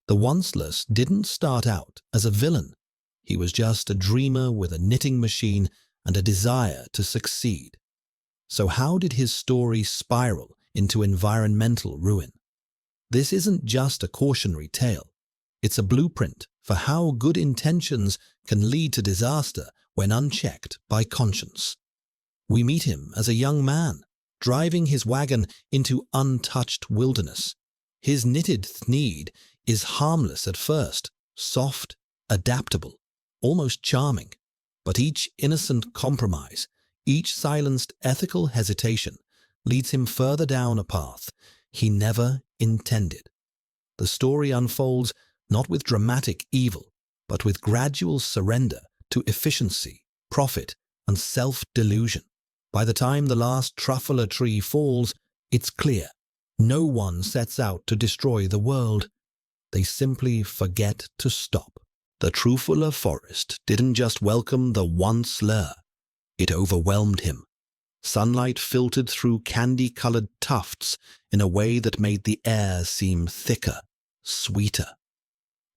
The Onceless didn't start out as a villain. He was just a dreamer with a knitting machine and a desire to succeed. So how did his story spiral into environmental ruin? This isn't just a cautionary tale. It's a blueprint for how good intentions can lead to disaster when unchecked by conscience. We meet him as a young man, driving his wagon into untouched wilderness. His knitted thneed is harmless at first, soft, adaptable, almost charming. But each innocent compromise, each silenced ethical hesitation, leads him further down a path he never intended. The story unfolds not with dramatic evil, but with gradual surrender to efficiency, profit, and self-delusion. By the time the last truffler tree falls, it's clear. No one sets out to destroy the world. They simply forget to stop. The truffler forest didn't just welcome the Onceless, it overwhelmed him. Sunlight filtered through candy-colored tufts in a way that made the air seem thicker, sweeter.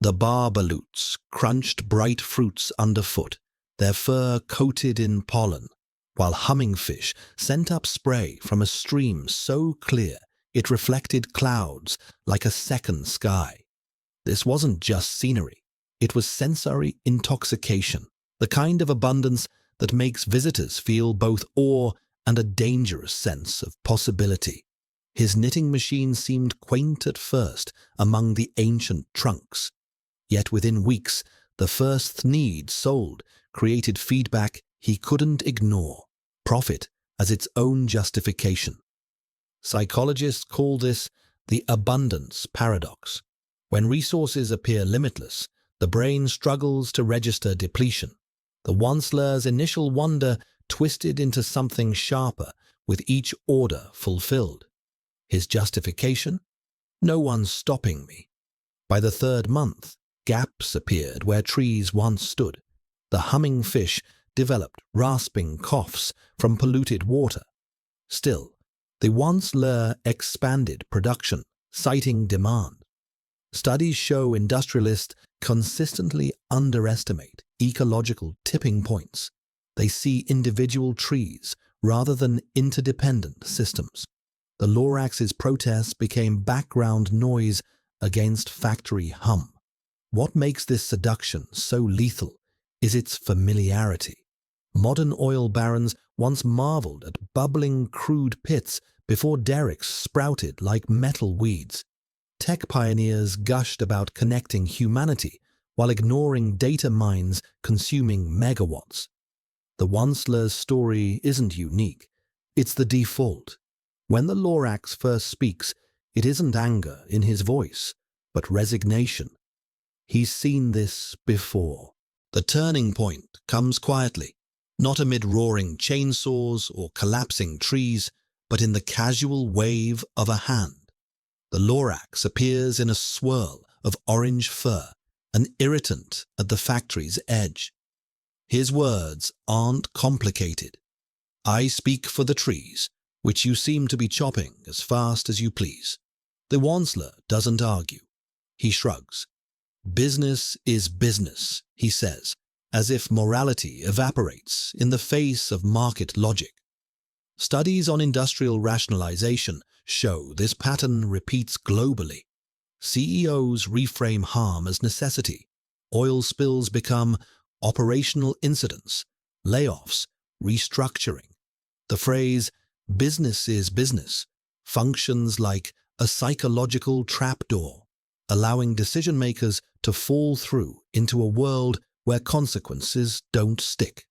The barbaloots crunched bright fruits underfoot, their fur coated in pollen, while hummingfish sent up spray from a stream so clear it reflected clouds like a second sky. This wasn't just scenery, it was sensory intoxication, the kind of abundance that makes visitors feel both awe and a dangerous sense of possibility. His knitting machine seemed quaint at first among the ancient trunks, yet within weeks the first thneed sold created feedback he couldn't ignore, profit as its own justification. Psychologists call this the abundance paradox. When resources appear limitless, the brain struggles to register depletion. The Onceless' initial wonder twisted into something sharper with each order fulfilled. His justification? No one's stopping me. By the third month, gaps appeared where trees once stood. The humming fish developed rasping coughs from polluted water. Still, the Onceless expanded production, citing demand. Studies show industrialists consistently underestimate ecological tipping points. They see individual trees rather than interdependent systems. The Lorax's protests became background noise against factory hum. What makes this seduction so lethal is its familiarity. Modern oil barons once marveled at bubbling crude pits before derricks sprouted like metal weeds. Tech pioneers gushed about connecting humanity while ignoring data mines consuming megawatts. The Onceless' story isn't unique. It's the default. When the Lorax first speaks, it isn't anger in his voice, but resignation. He's seen this before. The turning point comes quietly, not amid roaring chainsaws or collapsing trees, but in the casual wave of a hand. The Lorax appears in a swirl of orange fur, an irritant at the factory's edge. His words aren't complicated. I speak for the trees, which you seem to be chopping as fast as you please. The Onceless doesn't argue. He shrugs. Business is business, he says, as if morality evaporates in the face of market logic. Studies on industrial rationalization show this pattern repeats globally. CEOs reframe harm as necessity. Oil spills become operational incidents, layoffs, restructuring. The phrase, business is business, functions like a psychological trapdoor, allowing decision-makers to fall through into a world where consequences don't stick.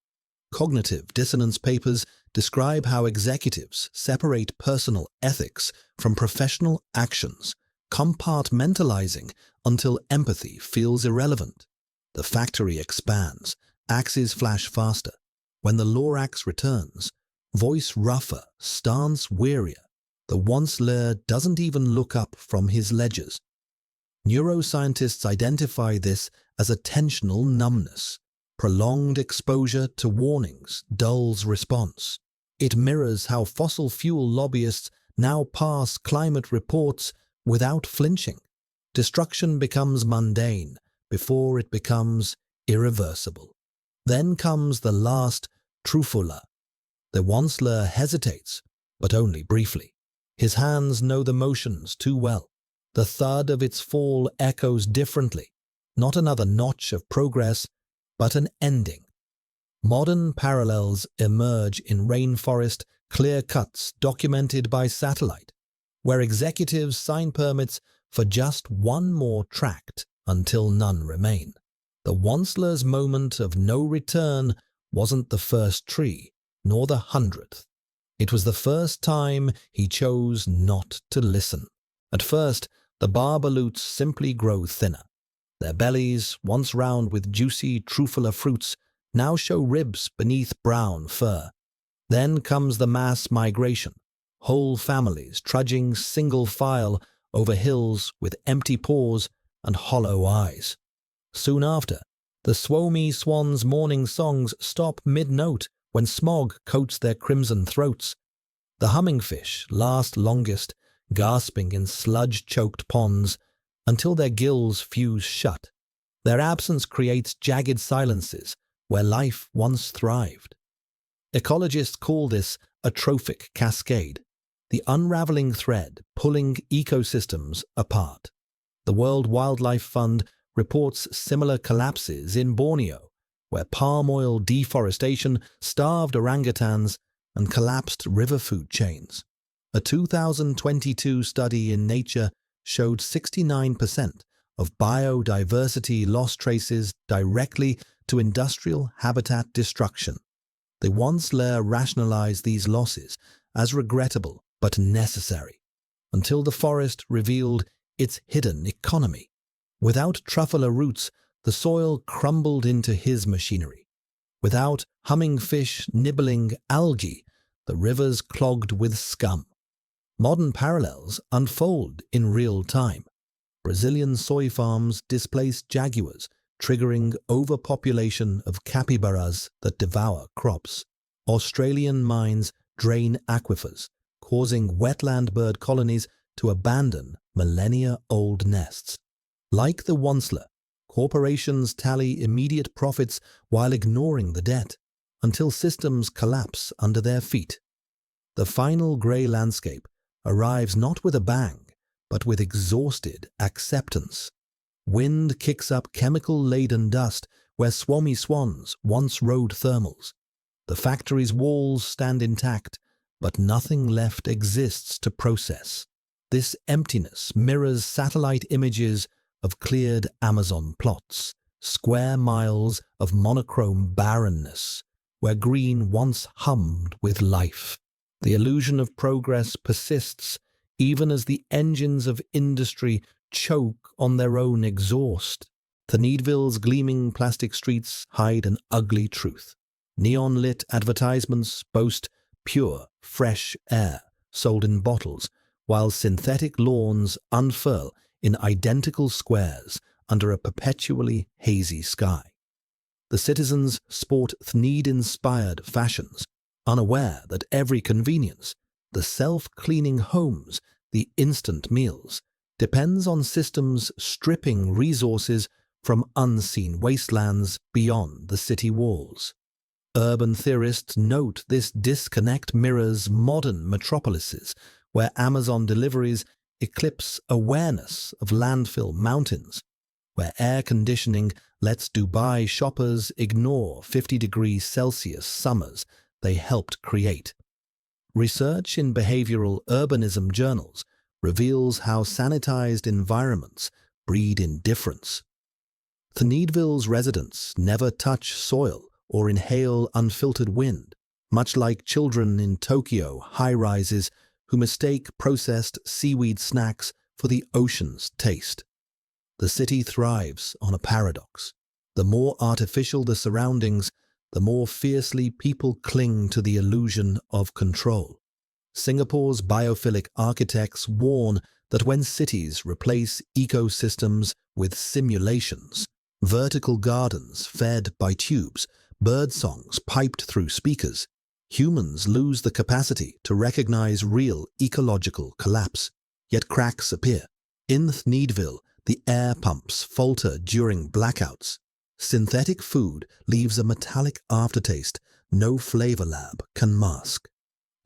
Cognitive dissonance papers describe how executives separate personal ethics from professional actions, compartmentalizing until empathy feels irrelevant. The factory expands, axes flash faster. When the Lorax returns, voice rougher, stance wearier, the Onceless doesn't even look up from his ledgers. Neuroscientists identify this as attentional numbness. Prolonged exposure to warnings dulls response. It mirrors how fossil fuel lobbyists now pass climate reports without flinching. Destruction becomes mundane before it becomes irreversible. Then comes the last truffaut. The onceler hesitates, but only briefly. His hands know the motions too well. The thud of its fall echoes differently, not another notch of progress, but an ending. Modern parallels emerge in rainforest clear-cuts documented by satellite, where executives sign permits for just one more tract until none remain. The onceler's moment of no return wasn't the first tree, nor the 100th. It was the first time he chose not to listen. At first, the barbaloots simply grow thinner. Their bellies, once round with juicy truffaut fruits, now show ribs beneath brown fur. Then comes the mass migration, whole families trudging single file over hills with empty paws and hollow eyes. Soon after, the swomy swans' morning songs stop mid-note when smog coats their crimson throats. The hummingfish last longest, gasping in sludge-choked ponds until their gills fuse shut. Their absence creates jagged silences where life once thrived. Ecologists call this a trophic cascade, the unraveling thread pulling ecosystems apart. The World Wildlife Fund reports similar collapses in Borneo, where palm oil deforestation starved orangutans and collapsed river food chains. A 2022 study in Nature showed 69% of biodiversity loss traces directly to industrial habitat destruction. The onceler rationalized these losses as regrettable but necessary, until the forest revealed its hidden economy. Without truffaut roots, the soil crumbled into his machinery. Without humming fish nibbling algae, the rivers clogged with scum. Modern parallels unfold in real time. Brazilian soy farms displace jaguars, triggering overpopulation of capybaras that devour crops. Australian mines drain aquifers, causing wetland bird colonies to abandon millennia-old nests. Like the onceler, corporations tally immediate profits while ignoring the debt, until systems collapse under their feet. The final grey landscape arrives not with a bang, but with exhausted acceptance. Wind kicks up chemical-laden dust where swami swans once rode thermals. The factory's walls stand intact, but nothing left exists to process. This emptiness mirrors satellite images of cleared Amazon plots, square miles of monochrome barrenness, where green once hummed with life. The illusion of progress persists even as the engines of industry choke on their own exhaust. Thneedville's gleaming plastic streets hide an ugly truth. Neon-lit advertisements boast pure, fresh air sold in bottles, while synthetic lawns unfurl in identical squares under a perpetually hazy sky. The citizens sport Thneed-inspired fashions, unaware that every convenience, the self-cleaning homes, the instant meals, depends on systems stripping resources from unseen wastelands beyond the city walls. Urban theorists note this disconnect mirrors modern metropolises, where Amazon deliveries eclipse awareness of landfill mountains, where air conditioning lets Dubai shoppers ignore 50-degree-Celsius summers they helped create. Research in behavioral urbanism journals reveals how sanitized environments breed indifference. Thneedville's residents never touch soil or inhale unfiltered wind, much like children in Tokyo high-rises who mistake processed seaweed snacks for the ocean's taste. The city thrives on a paradox. The more artificial the surroundings, the more fiercely people cling to the illusion of control. Singapore's biophilic architects warn that when cities replace ecosystems with simulations, vertical gardens fed by tubes, bird songs piped through speakers, humans lose the capacity to recognize real ecological collapse. Yet cracks appear. In Thneedville, The air pumps falter during blackouts. Synthetic food leaves a metallic aftertaste no flavor lab can mask.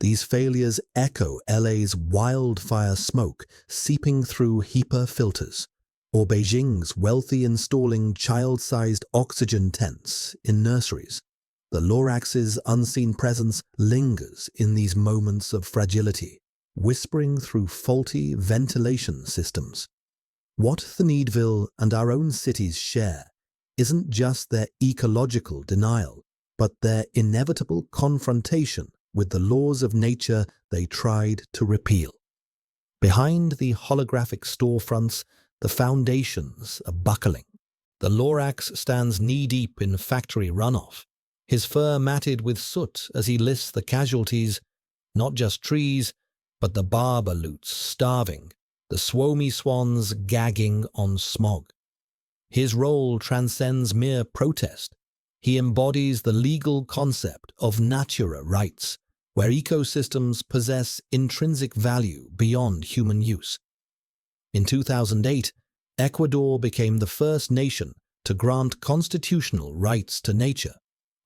These failures echo LA's wildfire smoke seeping through HEPA filters, or Beijing's wealthy installing child-sized oxygen tents in nurseries. The Lorax's unseen presence lingers in these moments of fragility, whispering through faulty ventilation systems. What Thneedville and our own cities share isn't just their ecological denial, but their inevitable confrontation with the laws of nature they tried to repeal. Behind the holographic storefronts, the foundations are buckling. The Lorax stands knee-deep in factory runoff, his fur matted with soot as he lists the casualties, not just trees, but the barber loots starving, the swomy swans gagging on smog. His role transcends mere protest. He embodies the legal concept of natura rights, where ecosystems possess intrinsic value beyond human use. In 2008, Ecuador became the first nation to grant constitutional rights to nature,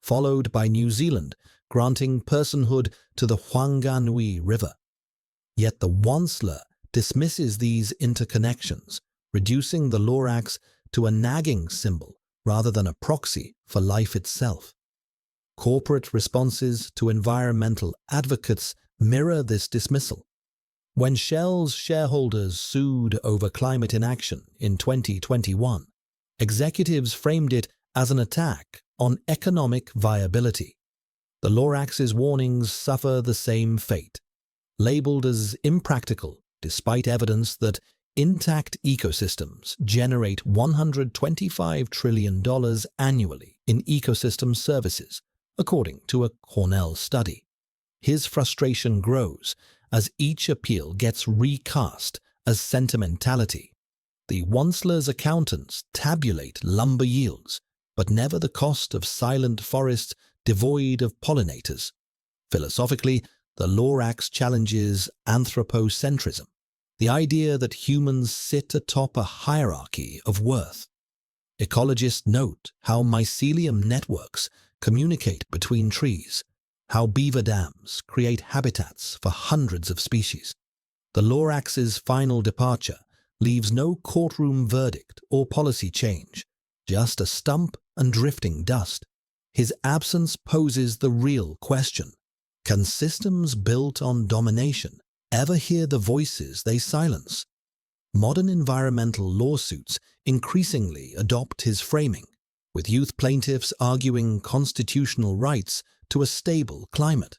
followed by New Zealand granting personhood to the Whanganui River. Yet the Wansler dismisses these interconnections, reducing the Lorax to a nagging symbol rather than a proxy for life itself. Corporate responses to environmental advocates mirror this dismissal. When Shell's shareholders sued over climate inaction in 2021, executives framed it as an attack on economic viability. The Lorax's warnings suffer the same fate, labeled as impractical despite evidence that intact ecosystems generate $125 trillion annually in ecosystem services, according to a Cornell study. His frustration grows as each appeal gets recast as sentimentality. The Wansler's accountants tabulate lumber yields, but never the cost of silent forests devoid of pollinators. Philosophically, the Lorax challenges anthropocentrism, the idea that humans sit atop a hierarchy of worth. Ecologists note how mycelium networks communicate between trees, how beaver dams create habitats for hundreds of species. The Lorax's final departure leaves no courtroom verdict or policy change, just a stump and drifting dust. His absence poses the real question: can systems built on domination ever hear the voices they silence? Modern environmental lawsuits increasingly adopt his framing, with youth plaintiffs arguing constitutional rights to a stable climate.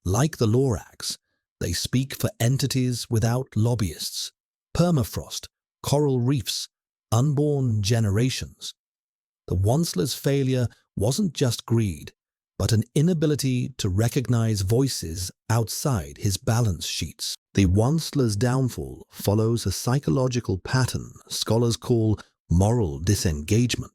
Like the Lorax, they speak for entities without lobbyists, permafrost, coral reefs, unborn generations. The Wansler's failure wasn't just greed, but an inability to recognize voices outside his balance sheets. The Wansler's downfall follows a psychological pattern scholars call moral disengagement.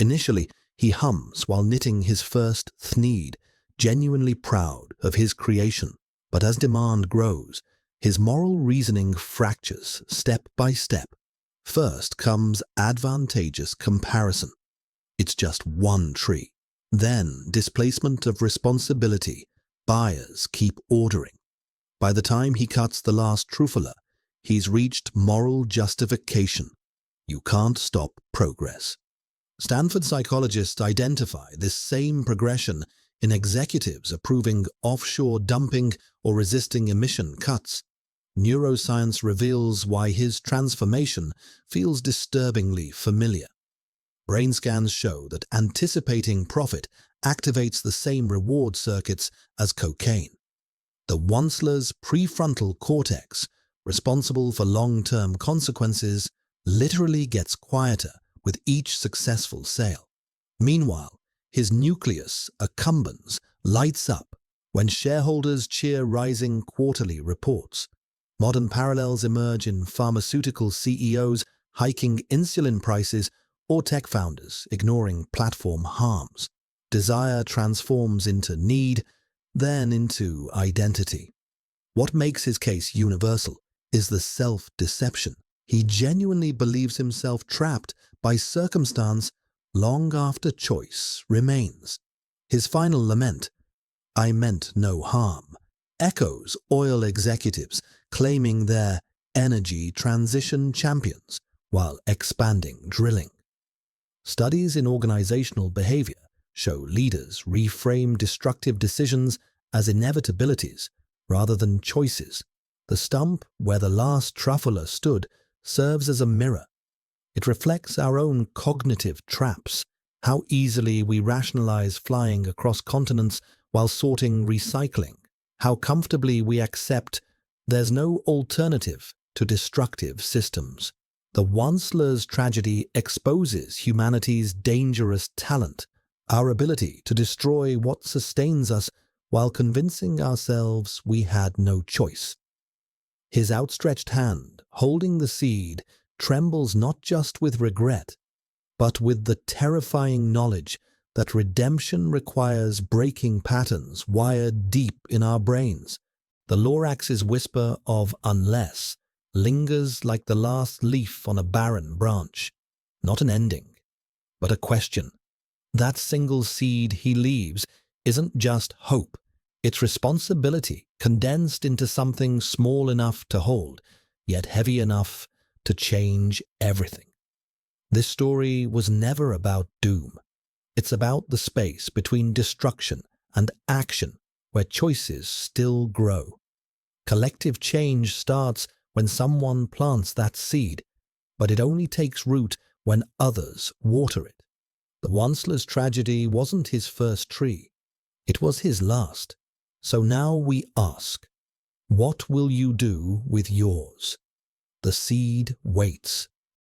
Initially, he hums while knitting his first thneed, genuinely proud of his creation. But as demand grows, his moral reasoning fractures step by step. First comes advantageous comparison. It's just one tree. Then displacement of responsibility. Buyers keep ordering. By the time he cuts the last truffula, he's reached moral justification. You can't stop progress. Stanford psychologists identify this same progression in executives approving offshore dumping or resisting emission cuts. Neuroscience reveals why his transformation feels disturbingly familiar. Brain scans show that anticipating profit activates the same reward circuits as cocaine. The Wansler's prefrontal cortex, responsible for long-term consequences, literally gets quieter with each successful sale. Meanwhile, his nucleus accumbens lights up when shareholders cheer rising quarterly reports. Modern parallels emerge in pharmaceutical CEOs hiking insulin prices or tech founders ignoring platform harms. Desire transforms into need, then into identity. What makes his case universal is the self-deception. He genuinely believes himself trapped by circumstance long after choice remains. His final lament, "I meant no harm," echoes oil executives claiming they're energy transition champions while expanding drilling. Studies in organizational behavior show leaders reframe destructive decisions as inevitabilities rather than choices. The stump where the last truffler stood serves as a mirror. It reflects our own cognitive traps, how easily we rationalize flying across continents while sorting recycling, how comfortably we accept there's no alternative to destructive systems. The Onceler's tragedy exposes humanity's dangerous talent, our ability to destroy what sustains us while convincing ourselves we had no choice. His outstretched hand, holding the seed, trembles not just with regret, but with the terrifying knowledge that redemption requires breaking patterns wired deep in our brains. The Lorax's whisper of "unless" lingers like the last leaf on a barren branch, not an ending, but a question. That single seed he leaves isn't just hope, it's responsibility condensed into something small enough to hold, yet heavy enough to change everything. This story was never about doom. It's about the space between destruction and action where choices still grow. Collective change starts when someone plants that seed, but it only takes root when others water it. The Onceler's tragedy wasn't his first tree. It was his last. So now we ask, what will you do with yours? The seed waits.